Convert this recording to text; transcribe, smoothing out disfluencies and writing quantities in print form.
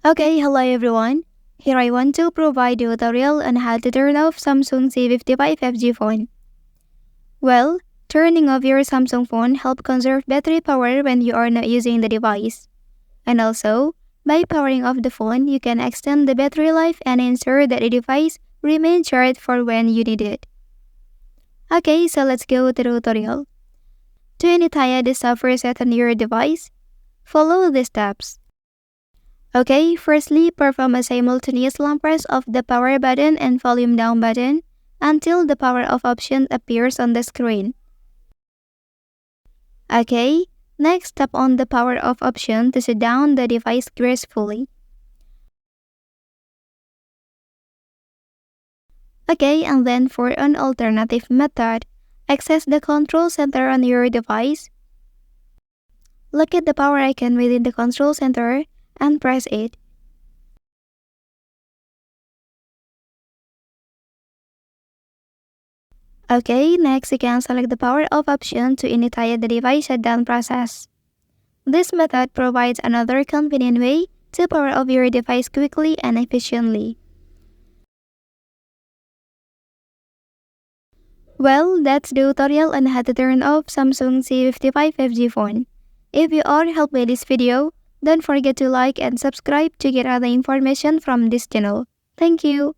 Okay, hello everyone. Here I want to provide you a tutorial on how to turn off Samsung C55 5G phone. Well, turning off your Samsung phone helps conserve battery power when you are not using the device. And also, by powering off the phone, you can extend the battery life and ensure that the device remains charged for when you need it. Okay, so let's go to the tutorial. To initiate the software set on your device, follow the steps. Okay, firstly, perform a simultaneous long press of the power button and volume down button until the power off option appears on the screen. Okay, next tap on the power off option to shut down the device gracefully. Okay, and then for an alternative method, access the control center on your device. Look at the power icon within the control center and press it. Okay, next you can select the power off option to initiate the device shutdown process. This method provides another convenient way to power off your device quickly and efficiently. Well, that's the tutorial on how to turn off Samsung C55 5G phone. If you are helped by this video, don't forget to like and subscribe to get other information from this channel. Thank you.